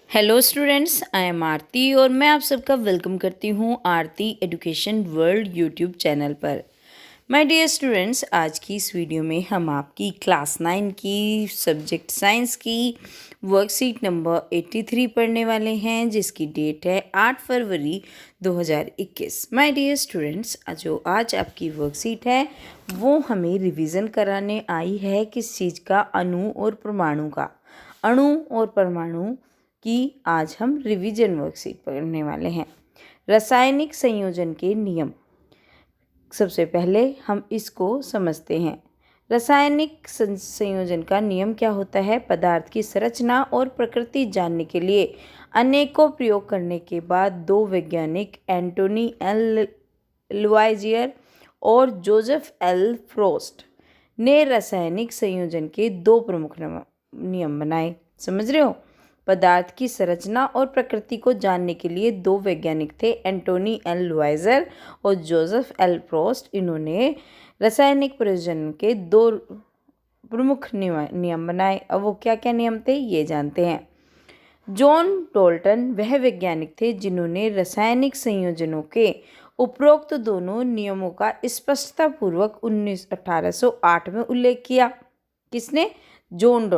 Hello students, I am आरती और मैं आप सबका वेलकम करती हूँ आरती एजुकेशन वर्ल्ड यूट्यूब चैनल पर। माय डियर स्टूडेंट्स, आज की इस वीडियो में हम आपकी क्लास 9 की सब्जेक्ट साइंस की वर्कशीट नंबर 83 पढ़ने वाले हैं, जिसकी डेट है 8 फरवरी 2021। माय डियर स्टूडेंट्स, जो आज आपकी वर्कशीट है वो हमें रिवीजन कराने आई है किस चीज़ का, अणु और परमाणु का। अणु और परमाणु कि आज हम रिवीजन वर्कशीट पढ़ने वाले हैं। रासायनिक संयोजन के नियम, सबसे पहले हम इसको समझते हैं। रासायनिक संयोजन का नियम क्या होता है? पदार्थ की संरचना और प्रकृति जानने के लिए अनेकों प्रयोग करने के बाद दो वैज्ञानिक एंटोनी एल लुआइजियर और जोसेफ एल फ्रोस्ट ने रासायनिक संयोजन के दो प्रमुख नियम बनाए। समझ रहे हो? पदार्थ की संरचना और प्रकृति को जानने के लिए दो वैज्ञानिक थे, एंटोनी एल लुआइजर और जोसेफ एल फ्रोस्ट। इन्होंने रासायनिक प्रयोजन के दो प्रमुख नियम बनाए। अब वो क्या क्या नियम थे ये जानते हैं। जॉन डाल्टन वह वैज्ञानिक थे जिन्होंने रासायनिक संयोजनों के उपरोक्त दोनों नियमों का स्पष्टतापूर्वक 1808 में उल्लेख किया। किसने? जॉन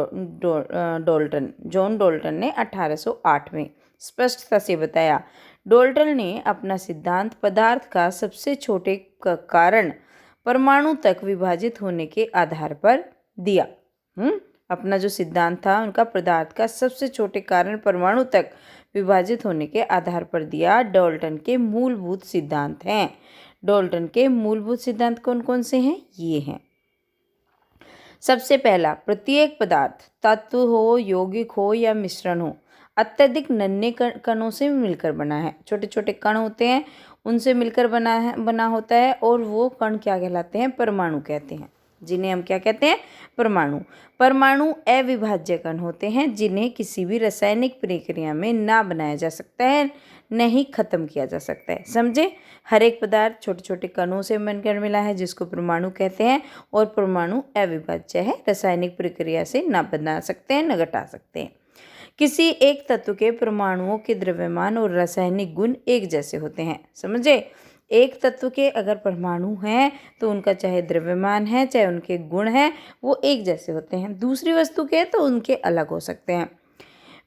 डाल्टन ने 1808 में स्पष्टता से बताया। डाल्टन ने अपना सिद्धांत पदार्थ का सबसे छोटे कारण परमाणु तक विभाजित होने के आधार पर दिया। अपना जो सिद्धांत था उनका पदार्थ का सबसे छोटे कारण परमाणु तक विभाजित होने के आधार पर दिया। डाल्टन के मूलभूत सिद्धांत हैं। डाल्टन के मूलभूत सिद्धांत कौन कौन से हैं? ये हैं। सबसे पहला, प्रत्येक पदार्थ तत्व हो, यौगिक हो या मिश्रण हो, अत्यधिक नन्हे कणों से मिलकर बना है। छोटे छोटे कण होते हैं, उनसे मिलकर बना होता है, और वो कण क्या कहलाते हैं? परमाणु कहते हैं, जिन्हें हम क्या कहते हैं? परमाणु। परमाणु अविभाज्य कण होते हैं जिन्हें किसी भी रासायनिक प्रक्रिया में ना बनाया जा सकता है, नहीं खत्म किया जा सकता है। समझे? हर एक पदार्थ छोटे छोटे कणों से बनकर मिला है, जिसको परमाणु कहते हैं, और परमाणु अविभाज्य है, रासायनिक प्रक्रिया से ना बना सकते हैं, न घटा सकते हैं। किसी एक तत्व के परमाणुओं के द्रव्यमान और रासायनिक गुण एक जैसे होते हैं। समझे? एक तत्व के अगर परमाणु हैं तो उनका चाहे द्रव्यमान है चाहे उनके गुण हैं वो एक जैसे होते हैं। दूसरी वस्तु के तो उनके अलग हो सकते हैं।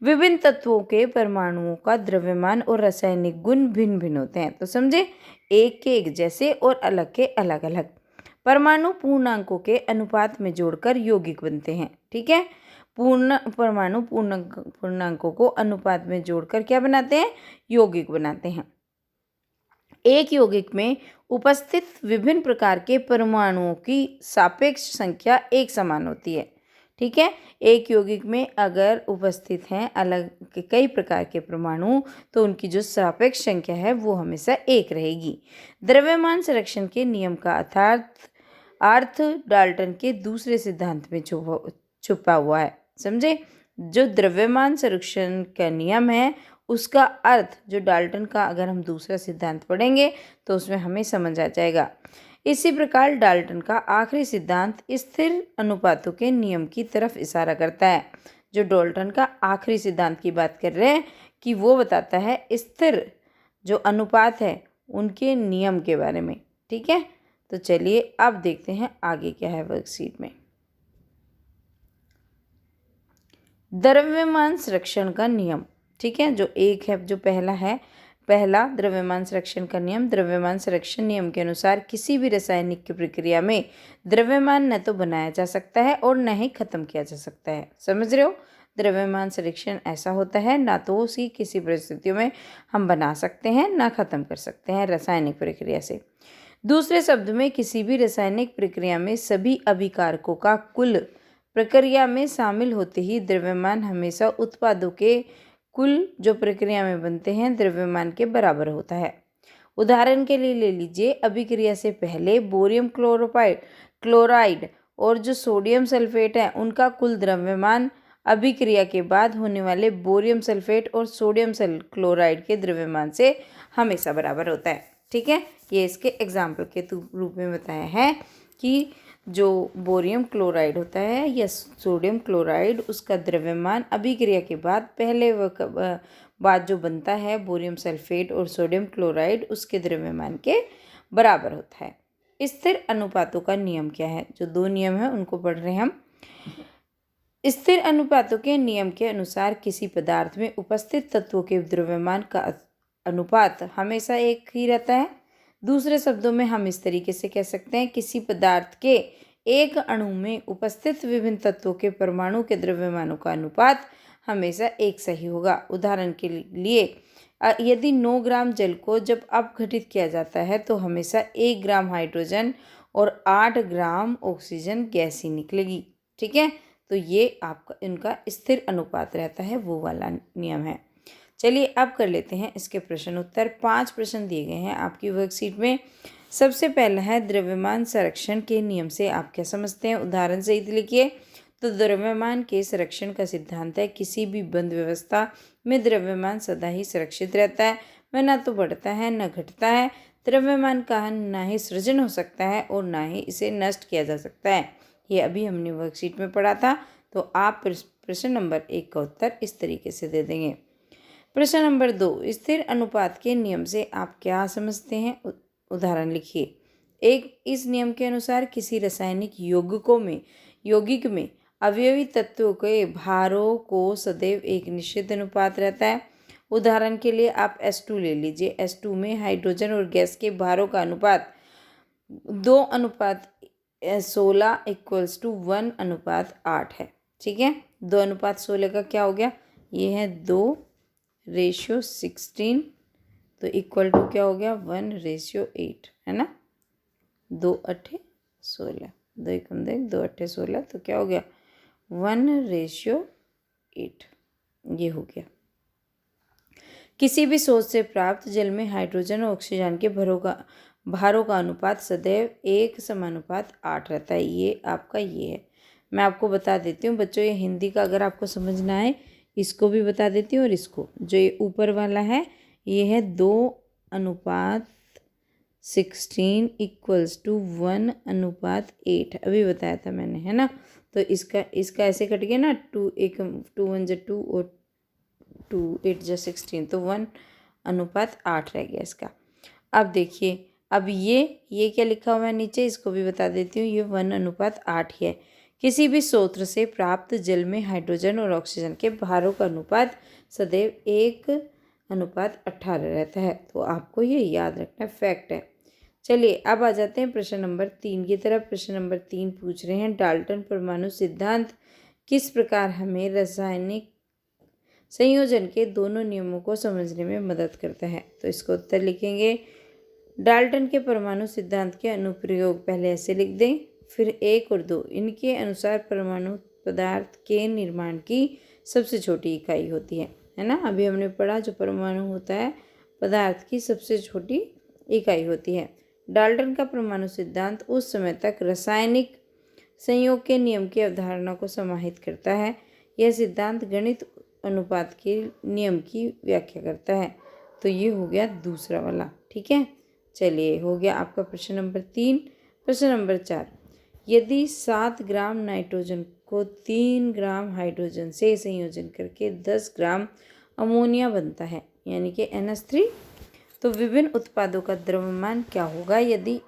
विभिन्न तत्वों के परमाणुओं का द्रव्यमान और रासायनिक गुण भिन्न भिन्न होते हैं। तो समझे? एक के एक जैसे और अलग के अलग अलग। परमाणु पूर्णांकों के अनुपात में जोड़कर यौगिक बनते हैं। ठीक है? परमाणु पूर्णांकों को अनुपात में जोड़कर क्या बनाते हैं? यौगिक बनाते हैं। एक यौगिक में उपस्थित विभिन्न प्रकार के परमाणुओं की सापेक्ष संख्या एक समान होती है। ठीक है? एक यौगिक में अगर उपस्थित हैं अलग के कई प्रकार के परमाणु तो उनकी जो सापेक्ष संख्या है वो हमेशा एक रहेगी। द्रव्यमान संरक्षण के नियम का अर्थ डाल्टन के दूसरे सिद्धांत में छुपा हुआ है। समझे? जो द्रव्यमान संरक्षण का नियम है उसका अर्थ जो डाल्टन का अगर हम दूसरा सिद्धांत पढ़ेंगे तो उसमें हमें समझ आ जाएगा। इसी प्रकार डाल्टन का आखिरी सिद्धांत स्थिर अनुपातों के नियम की तरफ इशारा करता है। जो डाल्टन का आखिरी सिद्धांत की बात कर रहे हैं कि वो बताता है स्थिर जो अनुपात है उनके नियम के बारे में। ठीक है? तो चलिए अब देखते हैं आगे क्या है वर्कशीट में। द्रव्यमान संरक्षण का नियम। ठीक है? जो एक है, जो पहला है, पहला द्रव्यमान संरक्षण का नियम। द्रव्यमान संरक्षण नियम के अनुसार किसी भी रासायनिक की प्रक्रिया में द्रव्यमान न तो बनाया जा सकता है और न ही खत्म किया जा सकता है। समझ रहे हो? द्रव्यमान संरक्षण ऐसा होता है ना तो उसकी किसी परिस्थितियों में हम बना सकते हैं ना खत्म कर सकते हैं रासायनिक प्रक्रिया से। दूसरे शब्द में किसी भी रासायनिक प्रक्रिया में सभी अभिकारकों का कुल प्रक्रिया में शामिल होते ही द्रव्यमान हमेशा उत्पादों के कुल जो प्रक्रिया में बनते हैं द्रव्यमान के बराबर होता है। उदाहरण के लिए ले लीजिए, अभिक्रिया से पहले बोरियम क्लोराइड और जो सोडियम सल्फेट है उनका कुल द्रव्यमान अभिक्रिया के बाद होने वाले बोरियम सल्फेट और सोडियम क्लोराइड के द्रव्यमान से हमेशा बराबर होता है। ठीक है? ये इसके एग्जाम्पल के रूप में बताया है कि जो बोरियम क्लोराइड होता है या सोडियम क्लोराइड, उसका द्रव्यमान अभिक्रिया के बाद पहले बाद जो बनता है बोरियम सल्फेट और सोडियम क्लोराइड, उसके द्रव्यमान के बराबर होता है। स्थिर अनुपातों का नियम क्या है? जो 2 नियम है उनको पढ़ रहे हैं हम। स्थिर अनुपातों के नियम के अनुसार किसी पदार्थ में उपस्थित तत्वों के द्रव्यमान का अनुपात हमेशा एक ही रहता है। दूसरे शब्दों में हम इस तरीके से कह सकते हैं, किसी पदार्थ के एक अणु में उपस्थित विभिन्न तत्वों के परमाणु के द्रव्यमानों का अनुपात हमेशा एक सही होगा। उदाहरण के लिए यदि 9 ग्राम जल को जब अपघटित किया जाता है तो हमेशा 1 ग्राम हाइड्रोजन और 8 ग्राम ऑक्सीजन गैस ही निकलेगी। ठीक है, तो ये आपका इनका स्थिर अनुपात रहता है, वो वाला नियम है। चलिए अब कर लेते हैं इसके प्रश्न उत्तर। 5 प्रश्न दिए गए हैं आपकी वर्कशीट में। सबसे पहला है, द्रव्यमान संरक्षण के नियम से आप क्या समझते हैं? उदाहरण सहित लिखिए। तो द्रव्यमान के संरक्षण का सिद्धांत है, किसी भी बंद व्यवस्था में द्रव्यमान सदा ही सुरक्षित रहता है, वह न तो बढ़ता है न घटता है। द्रव्यमान का ना ही सृजन हो सकता है और ना ही इसे नष्ट किया जा सकता है। ये अभी हमने वर्कशीट में पढ़ा था। तो आप प्रश्न नंबर 1 का उत्तर इस तरीके से दे देंगे। प्रश्न नंबर 2, स्थिर अनुपात के नियम से आप क्या समझते हैं? उदाहरण लिखिए। इस नियम के अनुसार किसी रासायनिक यौगिक में अवयवी तत्वों के भारों को सदैव एक निश्चित अनुपात रहता है। उदाहरण के लिए आप H2 ले लीजिए। H2 में हाइड्रोजन और गैस के भारों का अनुपात 2:16 = 1:8 है। ठीक है, 2:16 का क्या हो गया? ये है 2:16, तो इक्वल टू क्या हो गया? 1:8, है ना। 2 8 16, 2 एकम 2, 2 8 16, तो क्या हो गया? 1:8, ये हो गया। किसी भी स्रोत से प्राप्त जल में हाइड्रोजन और ऑक्सीजन के भारों का अनुपात सदैव 1:8 रहता है। ये आपका ये है। मैं आपको बता देती हूँ बच्चों, ये हिंदी का अगर आपको समझना है, इसको भी बता देती हूँ। और इसको, जो ये ऊपर वाला है, ये है 2:16 = 1:8, अभी बताया था मैंने, है ना। तो इसका ऐसे कट गया ना, 2 1 2 और 2 8 16, तो 1:8 रह गया इसका। अब देखिए, अब ये क्या लिखा हुआ है नीचे, इसको भी बता देती हूँ। ये 1:8 ही है। किसी भी स्रोत से प्राप्त जल में हाइड्रोजन और ऑक्सीजन के भारों का अनुपात सदैव 1:18 रहता है। तो आपको ये याद रखना फैक्ट है। चलिए अब आ जाते हैं प्रश्न नंबर 3 की तरफ। प्रश्न नंबर 3 पूछ रहे हैं, डाल्टन परमाणु सिद्धांत किस प्रकार हमें रासायनिक संयोजन के दोनों नियमों को समझने में मदद करता है? तो इसको उत्तर लिखेंगे। डाल्टन के परमाणु सिद्धांत के अनुप्रयोग पहले ऐसे लिख दें, फिर 1 और 2। इनके अनुसार परमाणु पदार्थ के निर्माण की सबसे छोटी इकाई होती है ना। अभी हमने पढ़ा, जो परमाणु होता है पदार्थ की सबसे छोटी इकाई होती है। डाल्टन का परमाणु सिद्धांत उस समय तक रासायनिक संयोग के नियम की अवधारणा को समाहित करता है। यह सिद्धांत गणित अनुपात के नियम की व्याख्या करता है। तो ये हो गया दूसरा वाला। ठीक है, चलिए हो गया आपका प्रश्न नंबर 3। प्रश्न नंबर 4, यदि 7 ग्राम नाइट्रोजन को 3 ग्राम हाइड्रोजन से संयोजन करके 10 ग्राम अमोनिया बनता है, यानी कि NH3, तो विभिन्न उत्पादों का द्रव्यमान क्या होगा? यदि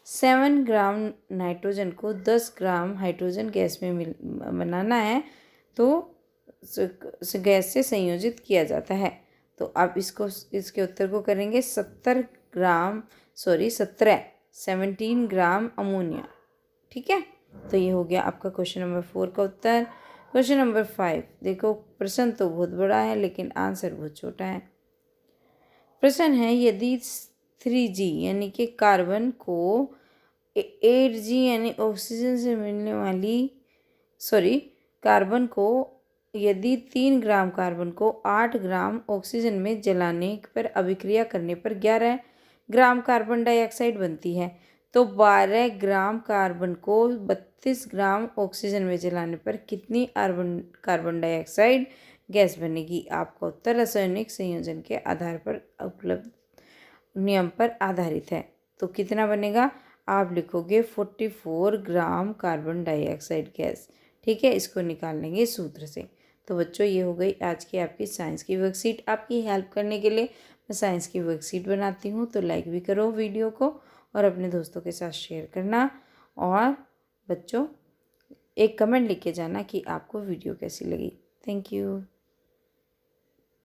7 ग्राम नाइट्रोजन को 10 ग्राम हाइड्रोजन गैस में बनाना है तो गैस से संयोजित किया जाता है। तो आप इसके उत्तर को करेंगे 17 ग्राम अमोनिया। ठीक है, तो ये हो गया आपका क्वेश्चन नंबर 4 का उत्तर। क्वेश्चन नंबर 5 देखो, प्रश्न तो बहुत बड़ा है लेकिन आंसर बहुत छोटा है। प्रश्न है, यदि 3G यानी कि कार्बन को 8G यानी ऑक्सीजन से मिलने वाली कार्बन को यदि 3 ग्राम कार्बन को 8 ग्राम ऑक्सीजन में जलाने पर अभिक्रिया करने पर 11 ग्राम कार्बन डाइऑक्साइड बनती है, तो 12 ग्राम कार्बन को 32 ग्राम ऑक्सीजन में जलाने पर कितनी कार्बन डाइऑक्साइड गैस बनेगी? आपका उत्तर रासायनिक संयोजन के आधार पर उपलब्ध नियम पर आधारित है। तो कितना बनेगा? आप लिखोगे 44 ग्राम कार्बन डाइऑक्साइड गैस। ठीक है, इसको निकाल लेंगे सूत्र से। तो बच्चों, ये हो गई आज की आपकी साइंस की वर्कशीट। आपकी हेल्प करने के लिए मैं साइंस की वर्कशीट बनाती हूँ, तो लाइक भी करो वीडियो को और अपने दोस्तों के साथ शेयर करना। और बच्चों, एक कमेंट लिख के जाना कि आपको वीडियो कैसी लगी। Thank you.